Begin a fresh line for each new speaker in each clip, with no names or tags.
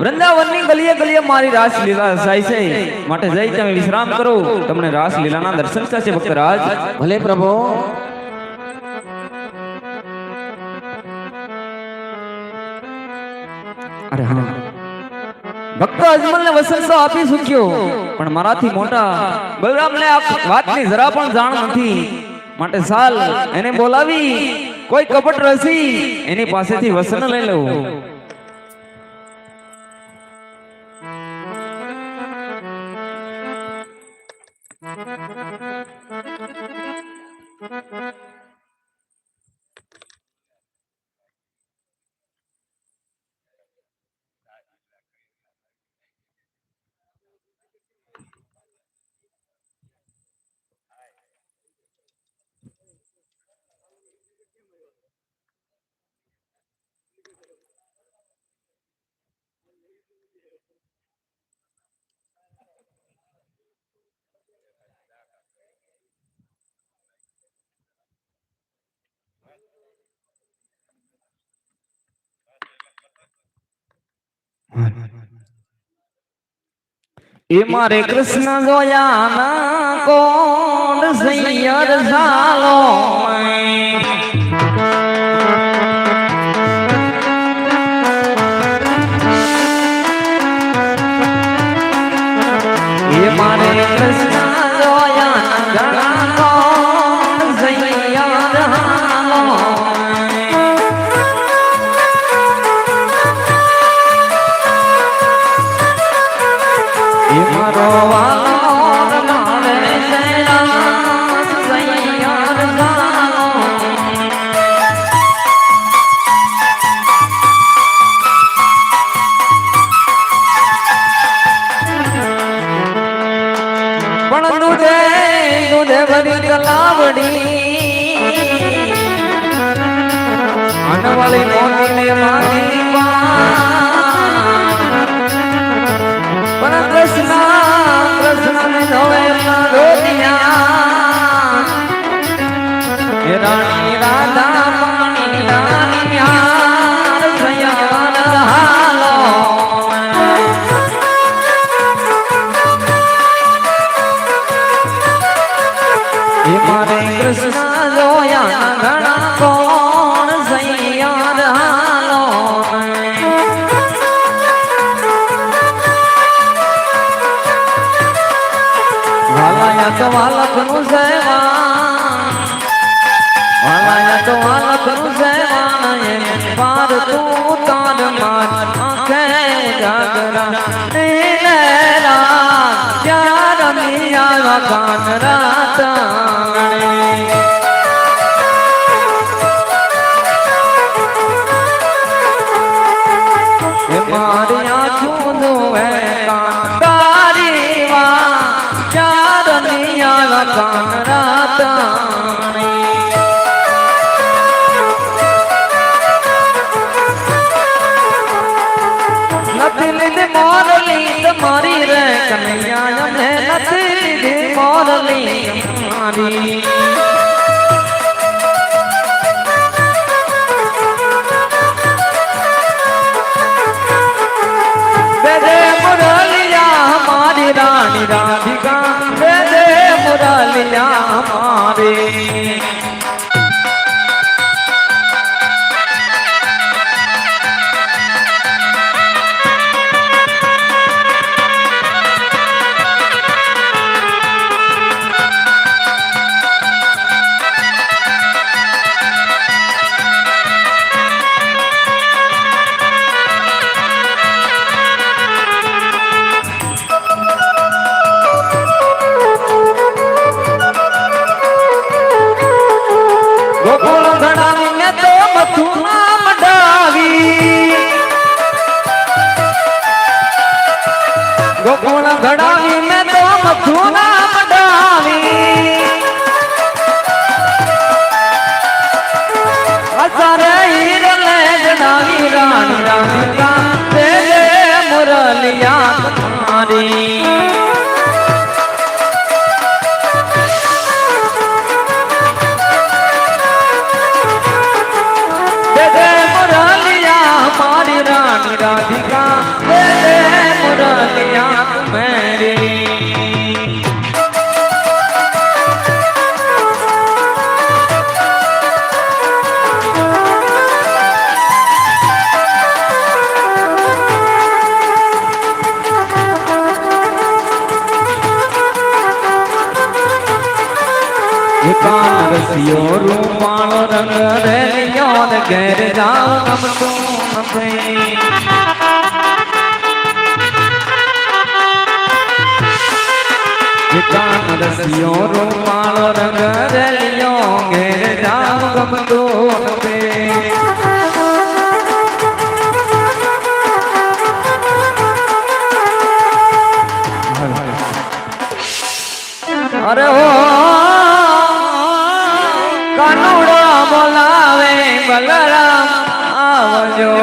વૃંદાવનની ગલીએ ગલીએ મારી રાસલીલા થાય છે, માટે જઈ તમે વિશ્રામ કરો, તમને રાસલીલાના દર્શન થશે ભક્તરાજ.
ભલે પ્રભુ.
અરે હા, ભક્તો અજમલને વસન તો આપી શક્યો, પણ મારાથી મોટા બલરામને આ વાતની જરા પણ જાણ નથી, માટે સાલ એને બોલાવી કોઈ કપટ રસી એની પાસેથી વસન લઈ લઉં. એ મારે કૃષ્ણ જોયા ના કોણ સૈયર ઝાલો, એ મારે કૃષ્ણ જોયા ઘણા કોણ સૈયર ઝાલો, એ મારો વાલો મારે સૈયર ઝાલો, પણ દૂધે દૂધે ભરી તલાવડી અનવાળી મોતીને મારી પણ કૃષ્ણ કૃષ્ણને ધોવે રોટિયા, એ રાણી રાધા પાણી રાણી હાર સૈયર હાલો, એ મારે કૃષ્ણ જોયા ઘણા કોણ સૈયર હાલો, વાલાયા તો વાલકનું સેવાન, વાલાયા તો વાલકનું સેવાન, એ પાર તું તાર માર આંખે જાગરા એ લેરા ચાર મિયા કાન રાતાણે, એ મારી આંખું દુહે કાન તારી વા ચાર મિયા કાન રાતાણે, નથી લીધી મોરલી તમારી રે કનૈયા, અમને નથી લીધી મોરલી તમારી, દે દે મુરલિયા હમારી રાણી રાધિકા, દે દે મુરલિયા હમારી. ગોકુળ ઘડાવી મેં તો મથુરા મડાવી, ગોકુળ ઘડાવી મેં તો મથુરા મડાવી, અસારે હીર લે જડાવી રાણી રાધિકા, દે દે મુરલિયા તમારી, દે દે મુરલિયા હમારી રાણી રાધિકા, દે કાન રસિયો રૂપાળો રંગ રેલિયો ને ઘેર જાવ ગમતું નથી કાન રસિયો રૂપાળો રંગ રેલિયો ઘેર જાવ ગમતું નથી અરે ઓ કાનુડો બોલાવે બલરામ આવજો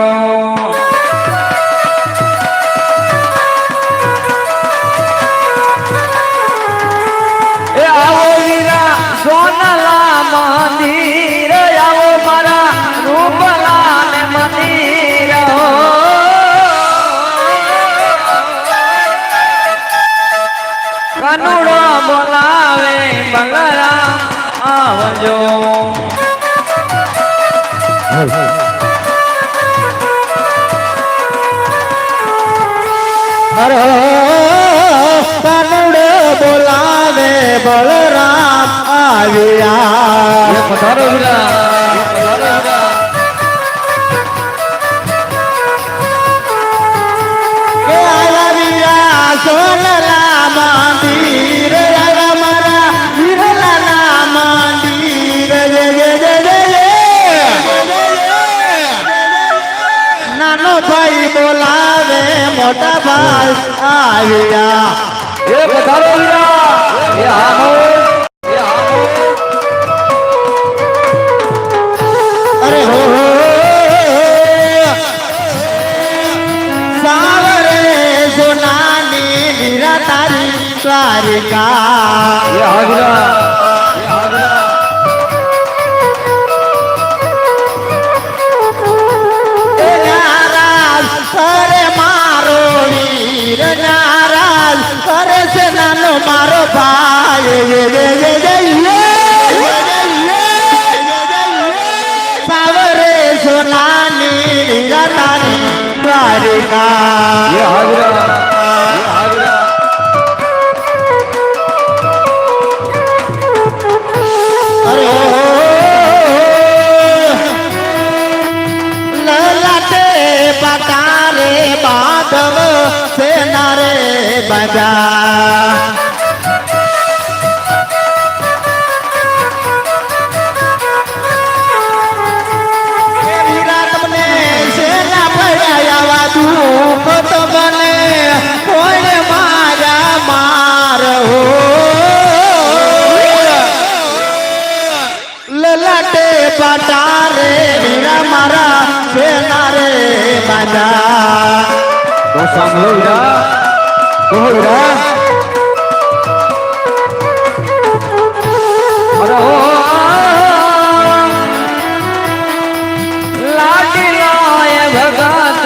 એ આવો વીરા સોનલા મંદિર આવો મારા રૂપલા ને મંદિર કાનુડો બોલાવે બલરામ આવજો
અરે કાનુડો બોલાવે બલરામ આવ્યા
પધારો વીરા
કે આયા વીરા સોનલા મંદિર આયા મારા વીરલાના મંદિર નાનો ભાઈ બોલાવે મોટા ભાઈ આવ્યા
એ પધારો વીરા એ આવો
અરે હો સાવરે સોનાની વીરા તારી દ્વારિકા
એ હાજરા
નારાજ કરે મારો વીર નારાજ કરે છે નાનો મારો ભાઈ સાવરે સોનાની વીરા તારી દ્વારિકા
એ હાજરા
અરે લલાટે પતારે બાદવ સેનારે બજા વીરા તમને સેના ભરાયા દુઃખ તો બને કોઈ મારા માર હો લલાટે પટારે વીરા મારા સેના રે બાજા
તો સાંભળો વીરા
વીરા
અરે હો લાડીલો એ ભગત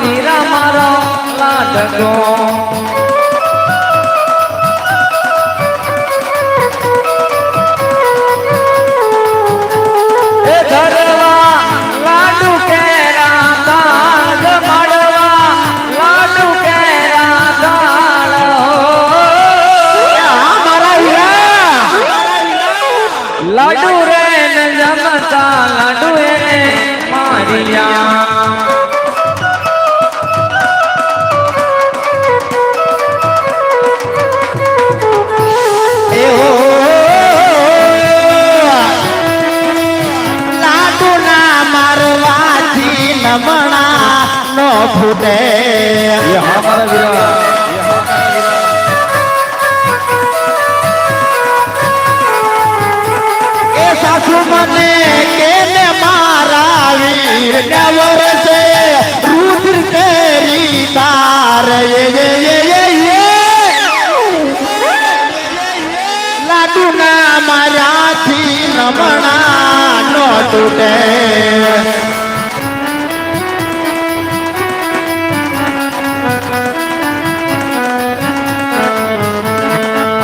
વીરા મારો લાડકો એ ધરવા લાડુ કેરા દાળ મળવા લાડુ કેરા દાળ
મારા વીરા
લાડુ રે ને જમતા લાડુ એને મારિયા
એ હો લાડુ ના મારવાથી નમણા નો ફૂટે
એ હા મારા વીરા
એ સાસુ મને કેને મારા વીર ડવર છે રુદ્ર તેરી તાર લાડુ ના મારાથી નમણા નો તૂટે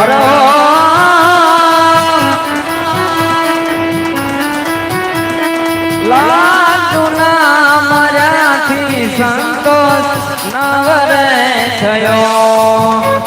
અરે લાડુ ના મારાથી સંતોષ નવરે થયો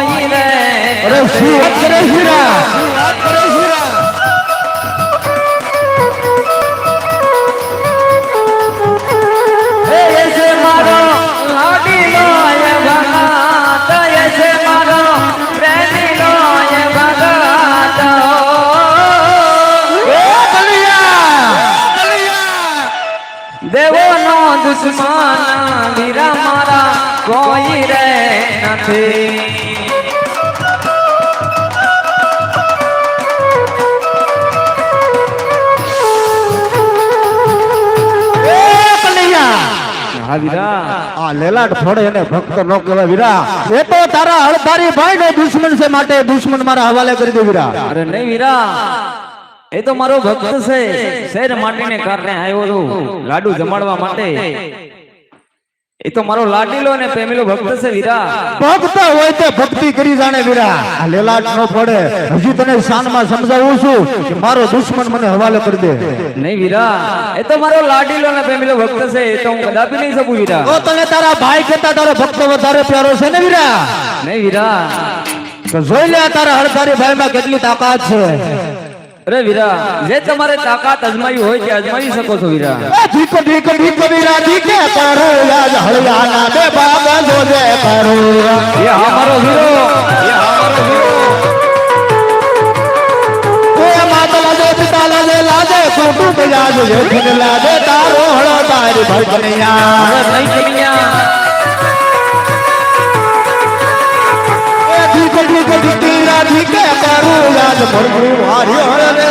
કોઈ રે
અરે શું વાત કરે હીરા
એસે મારો લાડીલો એ ભગત એસે મારો પ્રેમીલો એ ભગત દેવોનો દુશ્મન વીરા મારા કોઈ રે નથી હા વીરા
આ લેલાટ ફોડે એને ભક્ત નો કહેવાય વીરા એ તો તારા હળધારી ભાઈ ને દુશ્મન છે માટે દુશ્મન મારા હવાલે કરી દે વીરા
અરે નહીં વીરા એ તો મારો ભક્ત છે શેર માટીને કારણે આવ્યો છું લાડુ જમાડવા માટે એ તો મારો લાડીલો અને પ્રેમીલો ભક્ત છે વીરા
ભક્ત હોય તે ભક્તિ કરી જાણે વીરા આ લેલાટ નો ફોડે હજી તને શાનમાં સમજાવું છું કે મારો દુશ્મન મને હવાલે કરી દે
નહીં વીરા એ તો મારો લાડીલો અને પ્રેમીલો ભક્ત છે એ તો હું કદાપી નહીં શકું વીરા
તો તને તારા ભાઈ કરતા તારો ભક્ત વધારે પ્યારો છે ને વીરા
નહીં વીરા
તો જોઈ લે તારા હળધારી ભાઈ માં કેટલી તાકાત છે
અરે વીરા જે તમારે તાકાત અજમાવી હોય તે અજમાવી શકો છો વીરા
ઠીક ઠીક ઠીક વીરા ઠીક કરો યાદ હળિયાના બે બાબા જોજે કરો
એ હા મારો વીરો એ હા મારો વીરો
એ માતા લાજે પિતા લાજે લાજે કુટુંબ લાજે જેઠ લાજે તારો હળો તારી ભજનિયા
અરે નહીં કમિયા
ઠીક ઠીક ઠીક વીરા ઠીક કરો યાદ ભરભરી વારી હળે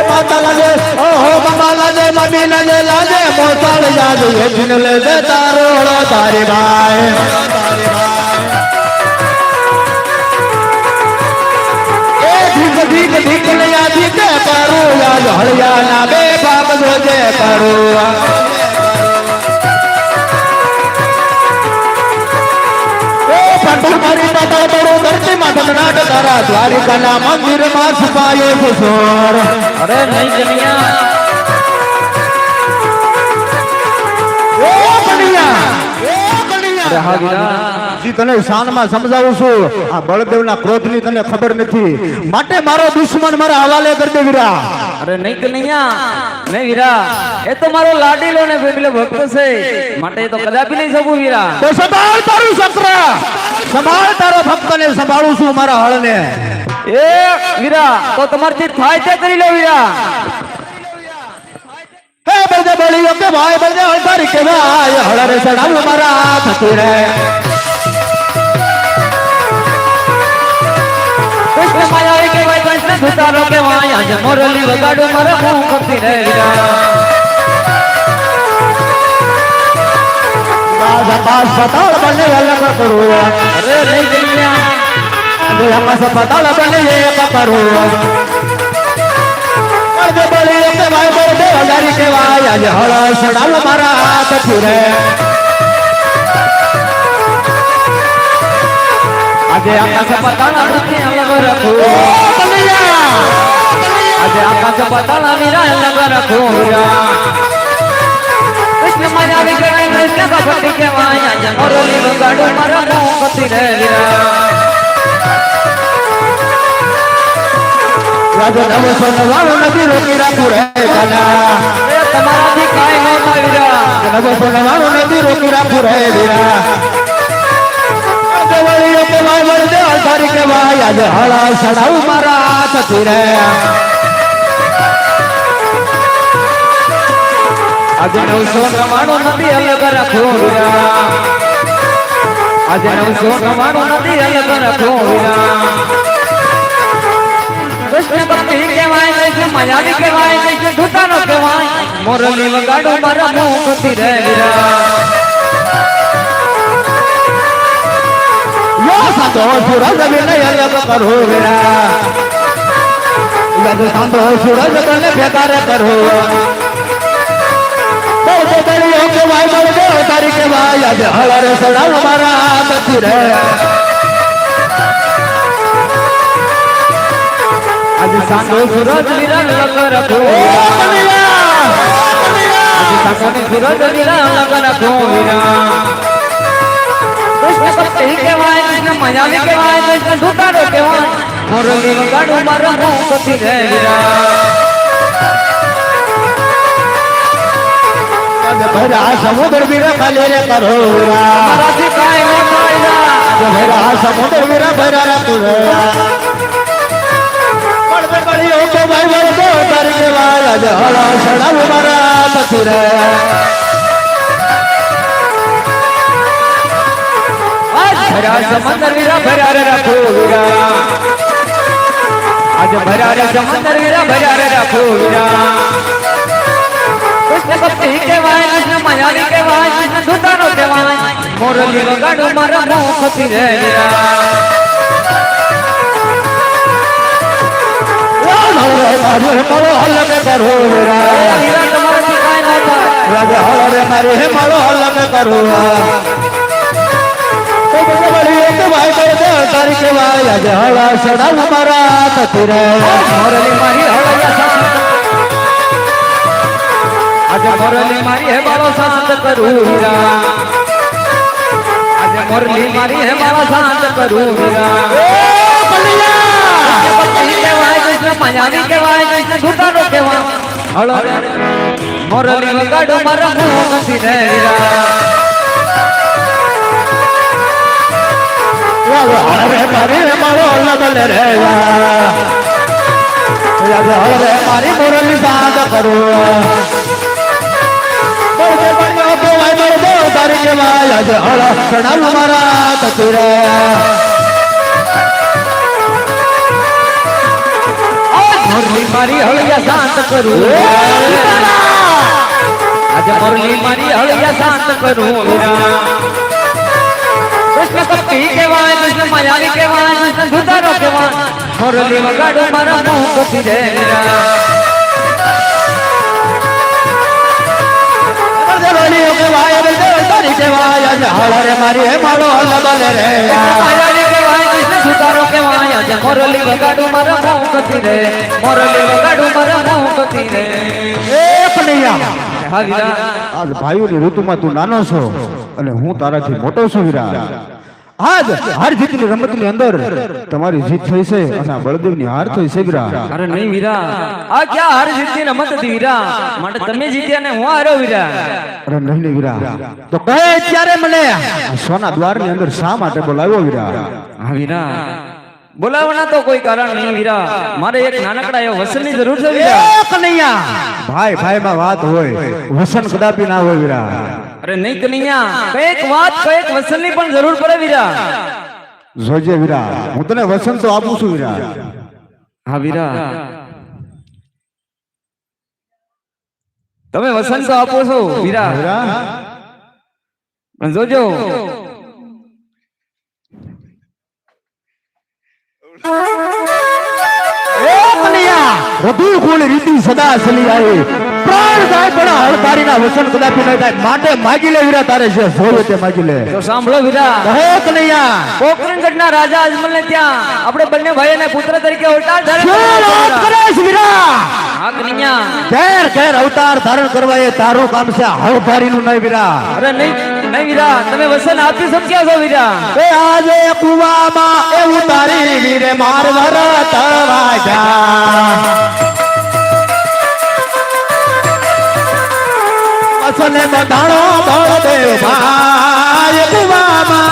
માતા લાજે ઓહો બાબા લાજે મમ્મી લાજે લાજે મોતાળ યાદ જેઠ લાજે તારો હળો તારી ભાઈ ઠીક ઠીક ઠીક લયા ઠીક કરો યાદ હળિયાના બે બાપ જોજે કરો મારી માતા બડો ધરતી માં ધમનાટ તારા દ્વારિકાના મંદિર માં છુપાયો છે સોર
અરે નહીં કમિયા
ઓ કણિયા
અરે હા વીરા
જી તને શાનમાં સમજાવું છું આ બળદેવના ક્રોધની તને ખબર નથી માટે મારો દુશ્મન મારા હવાલે કરી દે વીરા
અરે નહીં કનૈયા નહીં વીરા એ તો મારો લાડીલો ને પ્રેમીલો ભક્ત છે માટે એ તો કદાપી નહીં શકું વીરા
તો સંભાળ તારું સત્ર સંભાળ તારો ભક્તને સંભાળું છું મારા હળને
એ વીરા તો તમારથી થાય તે કરી લો વીરા
હે બળદે બળીઓ કે ભાઈ બળદે હળધારી કે ભાઈ હળરે ચડાવ મારા થતી રે
કૃષ્ણ માયા કે ભાઈ કૃષ્ણ ધુતારો કે વાય આજ મોરલી વગાડો મારા મું કરતી રે વીરા
પાસ પતાળ બને અલગ કરું
અરે નહીં કનૈયા
પાસ પતાળ બને એક કરું બળદે બળીઓ કે ભાઈ બળદે હળધારી કે ભાઈ આજ હળ ચડાવ મારા થતી રે
આજે આકાશ પતાળા નથી અલગ રાખો આજે આકાશ પતાળા વીરા અલગ રાખો વીરા કૃષ્ણ માયા કે કૃષ્ણ ભક્તિ કે વાય આજ મોરલી વગાડો મારા મું કરતી રે વીરા
રાજા નવ સોનવાળો નથી રોકી રાખું રે કાના
એ તમારાથી કાંઈ ન થાય વીરા
નવ સોનવાળો નથી રોકી રાખું રે વીરા દેવળીઓ કે ભાઈ બળદે હળધારી કે ભાઈ આજે હળા સડાવ મારા થતી રે
આજે 999 નથી અલગ રાખો વીરા આજે 999 નથી અલગ રાખો વીરા કૃષ્ણ ભક્તિ કહેવાય કૃષ્ણ માયાવી કહેવાય કૃષ્ણ ધૂતાનો કહેવાય મોરલી વગાડો મારા મું કરતી રે વીરા
યો સાતો સૂરજ વિનય અલગ કરો વીરા યદ સાતો સૂરજ તને બેકાર કરો બળદે બળીઓ કે ભાઈ બળદે હળધારી કે ભાઈ આજે હળરે સડાવ મારા થતી રે
આજે સાંડો સૂરજ વિરલ લગ રાખો આજે સાકોની સુરત વીરા લગન રાખો વીરા કૃષ્ણ ભક્તિ કહેવાય કૃષ્ણ મજાવી કહેવાય કૃષ્ણ સુતારો કહેવાય મોરલી વગાડું મારા મોકથી રે વીરા
ભરા સમુદ્ર વીરા ખાલી રે કરો વીરા
મારાથી કાંઈ ન થાય
ભરા સમુદ્ર વીરા ભરા રાખું રે પડ્યો તો ભાઈ વળતો તારી કેવાય આજે હળા સડાવ મારા પછી રે
ભરા સમંદર વીરા ભરા રે રાખો વીરા આજ ભરા રે સમંદર વીરા ભરા રે રાખો વીરા કૃષ્ણ ભક્તિ કહેવાય કૃષ્ણ મજાવી કહેવાય કૃષ્ણ સુતારો કહેવાય મોરલી વગાડું મારા મોખથી રે વીરા
મારો હલમે કરો વીરા
વીરા તમારાથી કાંઈ ન થાય
રાજા હળરે મારે હે મારો હલમે કરો ભાઈ કરતો તારી કેવાય આજે હળા સડાવ મારા પછી રે
મોરલી મારી હળિયા આજે મોરલી મારી હે મારો શાંત કરું વીરા આજે મોરલી મારી હે મારો શાંત કરું વીરા ભક્તિ કહેવાય કૃષ્ણ મજાવી કહેવાય કૃષ્ણ સુતારો કહેવાય હળો મોરલી વગાડો મારા મોહથી રે વીરા
હળરે મારી મારો હલમે રે હળરે મારી મોરલી સાદ કરું તારી કેવાય આજે હળા સડાવ મારા પછી રે
મોરલી મારી હળિયા શાંત કરું આજે મોરલી મારી હળિયા શાંત કરું વીરા કૃષ્ણ ભક્તિ કહેવાય કૃષ્ણ મજાવી કહેવાય કૃષ્ણ સુતારો કહેવાય મોરલી વગાડો મારા મોખથી રે વીરા
તારી કેવાય આજે હળરે મારી હે મારો હલમે રે
મજાવી કહેવાય કૃષ્ણ સુતારો કહેવાય આજે મોરલી વગાડો મારા મોખથી રે મોરલી વગાડો મારા મોખથી રે
એ કનૈયા
હા વીરા
આજ ભાઈઓની ઋતુમાં તું નાનો છો અને હું તારાથી મોટો છું વીરા આજ હાર જીતની રમતની અંદર તમારી જીત થઈ છે અને બળદેવની હાર થઈ છે વીરા
અરે નહીં વીરા આ ક્યાં હાર જીતની રમત હતી વીરા માટે તમે જીત્યા ને હું હાર્યો વીરા
અરે નહીં નહીં વીરા તો કહે ત્યારે મને આ સોના દ્વારની અંદર શા માટે બોલાવ્યો વીરા
હા વીરા બોલાવવાના તો કોઈ કારણ નહીં વીરા મારે એક નાનકડા એવો વસનની જરૂર છે વીરા
એ કનૈયા ભાઈ ભાઈમાં વાત હોય વસન કદાપી ના હોય વીરા
અરે નહીં કનૈયા કઈક વાત કઈક વસનની પણ જરૂર પડે વીરા
જોજે વીરા હું તને વસન તો આપું છું વીરા
હા વીરા તમે વસન તો આપો છો વીરા
વીરા
પણ જોજો
રઘુ કુળ રીતિ સદા ચલી આવી પ્રાણ જાય પણ હળકારીના વસન કદાપી ન થાય માટે માગી લે વીરા તારે જે જોવે તે માગી લે
તો સાંભળો વીરા
કહે કનૈયા
પોકરણગઢના રાજા અજમલ ને ત્યાં આપણે બંને ભાઈને પુત્ર તરીકે અવતાર ધારણ
શું વાત કરે છે વીરા
હા કનૈયા
ઘેર ઘેર અવતાર ધારણ કરવા એ તારું કામ છે હળકારીનું નહીં વીરા
અરે નહીં વીરા તમે વસન આપી શક્યા છો વીરા
એ આજે કુવામાં એવું તારી વીરે માર વરત વાજા વસને બધાણો બળદેવ ભાઈ કુવામાં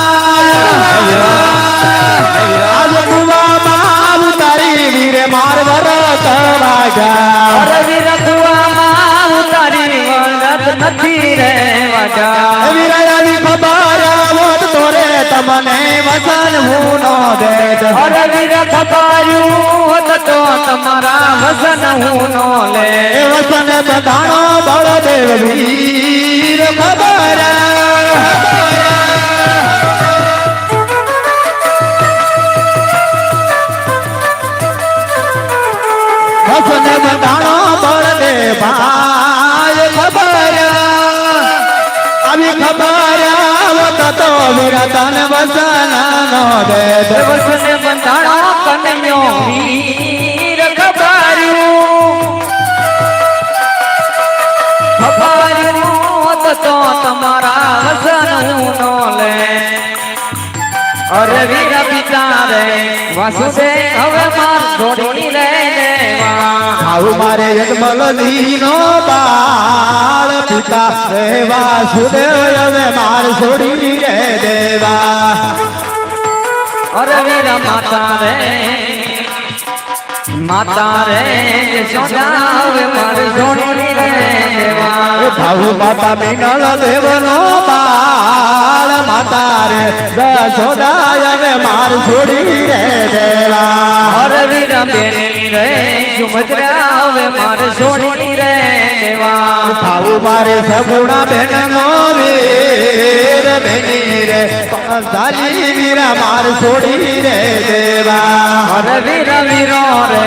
આજે કુવામાં તારી વીરે માર વરત વાજા
અરે વીરા કુવામાં ઉતારી વરત નથી રે વાજા
વીરાની ખબર આવત તોરે તમને વસન હું નો દે
અરે વીરા ખબાર્યું હોત તો તમારા વસન હું નો લે
એ વસન બધાણો બળદેવ વીર ખબર વસન બધાણો બળદેવ ભાઈ ખબર આવી ખબર આવત તો વીરા તને વસન નો દે
વસને બંધાણો કન્યો વીર ખબાર્યું ખબાર્યું વાસુદેવ હવે માર છોડી રે દેવા
આવું મારે યજમલ દીનો બાળ પિતા રે વાસુદેવ હવે માર છોડી રે દેવા
અરે વીરા માતા રે યશોદા હવે માર છોડી રે દેવા
ભાવુ માતા મીનલ દેવનો બાળ માતા રે યશોદા હવે માર છોડી રે દેવા
અરે વીરા બેની રે સુભદ્રા હવે માર છોડી રે દેવા
ભાવુ મારે સગુણા બેન નો વીર બેની રે દાલી વીરા માર છોડી રે દેવા
અરે વીરા વીરો રે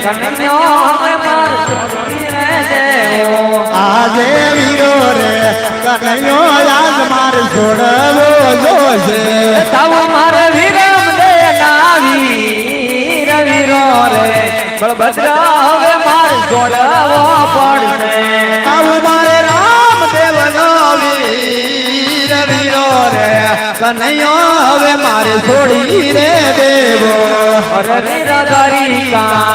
કન્યો હવે માર છોડી રે દેવો
આજે વીરો રે કનૈયો યાદ માર છોડવો જોશે
તાવ મારે વિરમ દે નાવી રવિરો રે બળભદ્ર હવે માર છોડવો પડશે
આવું મારે રામદેવ નો વીર વીરો રે કનૈયો હવે મારે છોડી રે દેવો
અરે વીરા દ્વારિકા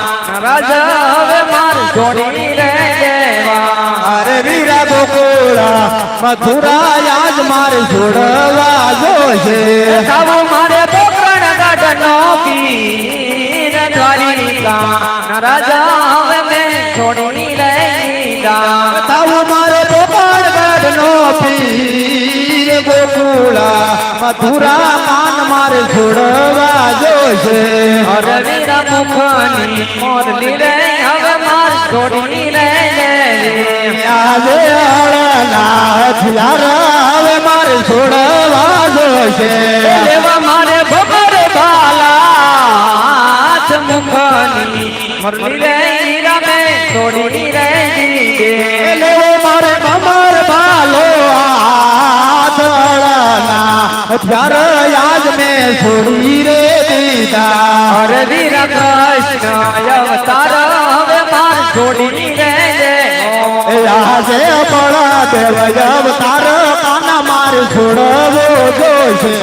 રાજા હવે માર છોડી રે દેવા
અરે વીરા ગોકુળા મથુરા યાદ મારે છોડવા જોશે
તાવ મારે પોકરણ ગાઢનો પીર દ્વારિકા રાજા હવે મેં છોડી રે દીધા
તાવું મારે ગોપાળ ગઢનો પીર ગોકુળા મથુરા માન મારે છોડવા જોશે
અરે વીરા મુખની મોરલી રે હવે માર છોડી રે
આજે અળના હથિયાર હવે મારે છોડવા જોશે
દેવા મારે ભગર બાલા મુખની મોરલી રે હીરા મેં છોડી રે દીધે
લેવો મારે કમર બાલો હાથ અળના હથિયાર યાદ મેં છોડી રે દીધા
અરે વીરા કૃષ્ણ અવતાર હવે માર છોડી રે
આજે બળા દેવ અવતાર કાના માર છોડવો જોશે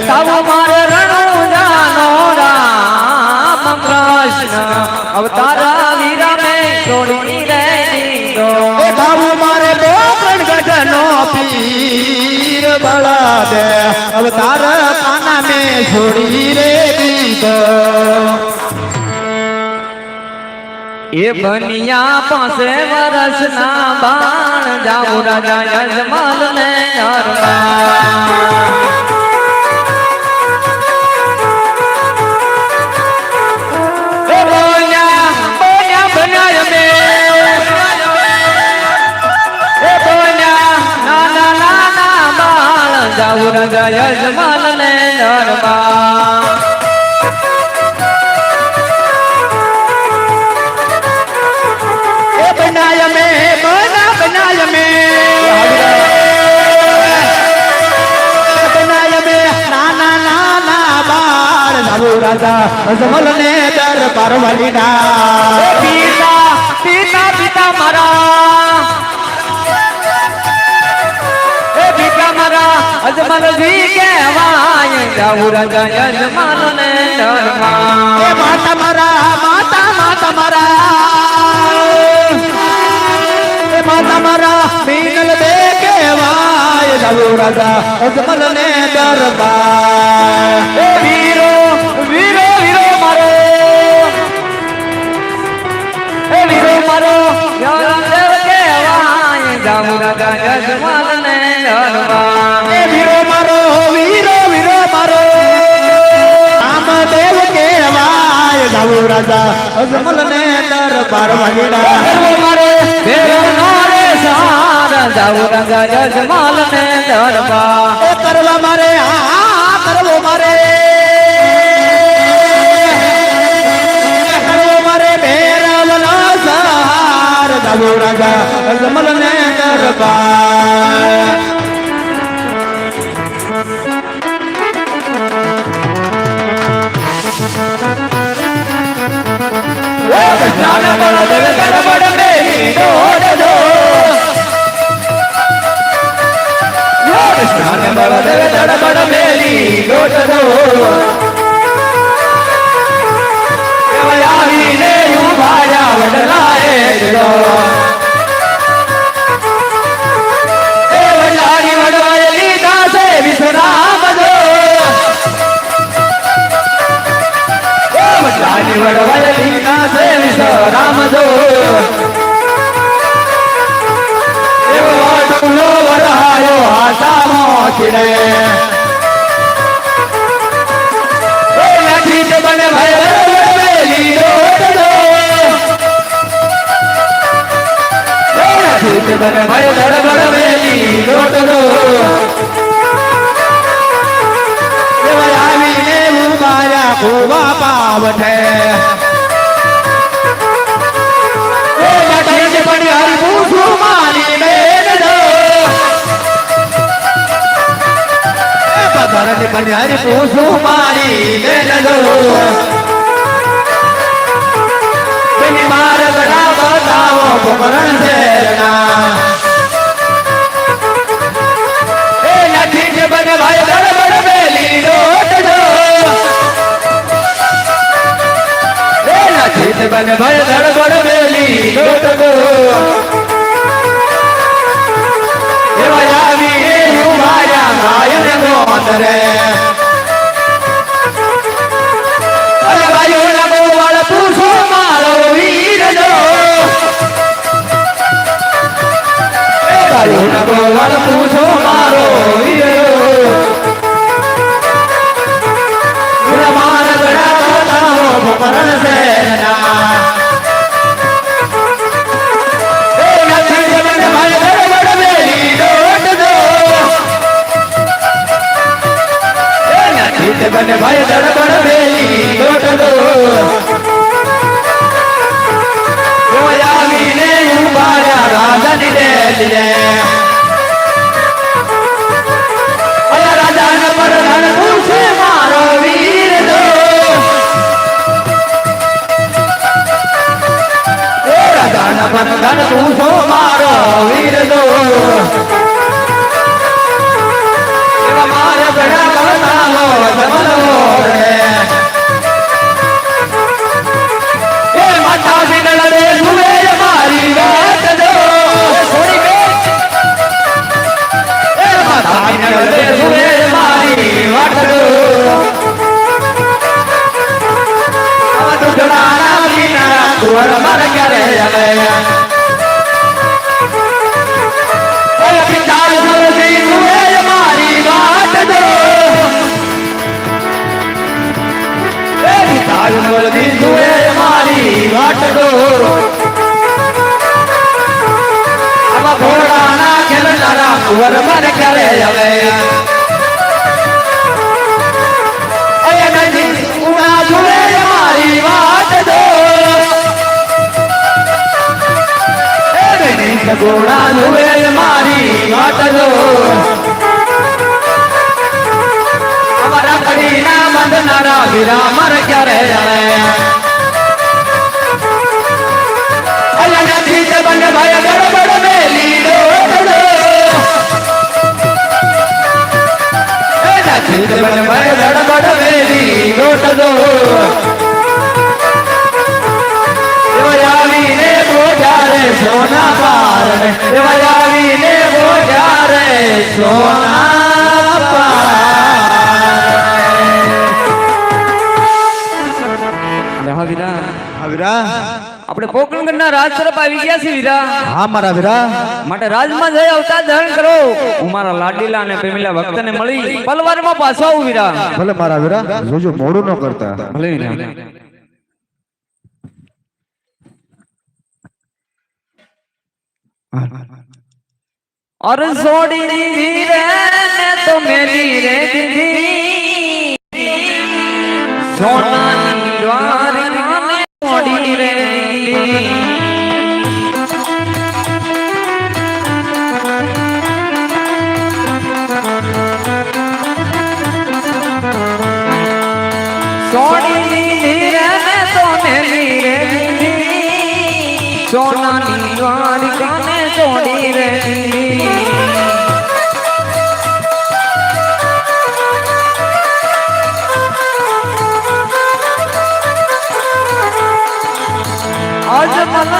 તાવ મારે રણુ જાનો રામ કૃષ્ણ અવતાર વીરા મેં છોડી રે દીધો
એ બાબુ મારે બોકણ ગઢનો પીર બળા દે અવતાર કાના મેં છોડી રે દીધો
એ બનિયા પાસે વરસ ના બાણ જાઉં રાજા યજમાલ ને જાઉં રાજા યજમાલ ને દરબાર
बनाया में बनाया में नाना नाना बाल नवो राजा अजमल ने दरबार वाली ना
पिता पिता पिता मारा ए पिता मारा अजमल जी के वाय जाऊं राजा यजमाल ने दरबार
ए माता मारा माता माता मारा माता मारा मीनल दे के वाय नवो राजा अजमल ने दरबार
वीरो वीरो वीरो मारो ए वीरो मारो देव के वाय जाऊं राजा यजमाल ने दरबार
ए वीरो मारो वीरो वीरो मारो रामदेव के वाय नवो राजा अजमल ने दरबार वालीड़ा
मारे रे सारा जाऊं राजा यजमाल ने दरबार
ए करवा मारे करवो मारे करवो मारे मेरा वाला सार नवो राजा अजमल ने दरबार
जाना बड़ा देव गड़बड़ मेरी डोर दो जाना बड़ा देव गड़बड़ मेरी डोर दो જો એ વડાની વડવાયેલી દાસે વિશ્રામ જો એ વડાની વડવાયેલી દાસે વિશ્રામ જો એવો વાડુલો વરહાયો હાથામાં ચીડે એ લાઠી તે બને ભાઈ બને ભાઈ ધડબડ વેલી લોટ દો એવા આવીને ઉમાયા કુવા પાવઠે એ લાઠી તે બને હરી પૂછું મારી બેન દો એ પધાર તે બને હરી પૂછું મારી બેન દો તેની માર બડા બતાવો ભમરણ શેરના એ લાઠી જે બને ભાઈ ધડબડ વેલી લોટ દો એ લાઠી જે બને ભાઈ ધડબડ વેલી લોટ દો એવા આવીને ઉભાર્યા ગાયને ગોંદરે અરે ભાઈઓ ના ગોવાળ પૂછો મારો વીર જો એ ભાઈઓ ના ગોવાળ પૂછો મારો વીર માર ગડા બતાવો ભમરણ શેરના એ નથી જમને ભાઈ ધડબડ વેલી લોટ દો એ નથી જમને ભાઈ ધડબડ વેલી લોટ દો આવીને ઉભાર્યા રાજાની ડેલીએ અરે રાજાને પરધાન પૂછે મારો વીર દો એ રાજાને પરધાન પૂછો મારો વીર દો એવા મારે ગળા બતાવો જમલો રે એ માતા સિંગલ રે જુએ મારી વાત દો છોડી બે એ માતા સિંગલ રે જુએ મારી વાત દો આ દુધડાના વિના કુંવર મર ક્યારે આવે એ પિતા સુરતી જુએ મારી વાત દો એ પિતા સુરતી જુએ મારી વાત દો આમાં ઘોડાના ખેલનારા કુંવર મર ક્યારે આવે અય નથી ઉડા જુએ મારી વાત દો એ નહીં ઘોડા જુએ મારી વાત દો અમારા કડીના બંધનારા વીરા મર ક્યારે આવે અય નથી તે બને ભાઈ ધડબડ વેલી લોટ દો એ નથી તે બને ભાઈ ધડબડ વેલી લોટ દો એવા આવીને બોજારે સોના પાર એવા આવીને બોજારે સોના પાર હા વીરા
હા વીરા
આપણે પોકરણગઢના રાજ તરફ આવી ગયા છે વીરા
હા મારા વીરા
માટે રાજમાં જઈ અવતાર ધારણ કરો હું મારા લાડીલા અને પ્રેમીલા ભક્તને મળી પલવારમાં પાછો આવું વીરા
ભલે મારા વીરા જોજો મોડું ન કરતા
ભલે વીરા और सोड़ी रे ने तो मेरी रे दीदी सोना द्वार में सोड़ी रे सोड़ी रे ने तो मेरी रे दीदी सोना द्वार में सोड़ी रे आज मन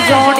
સોને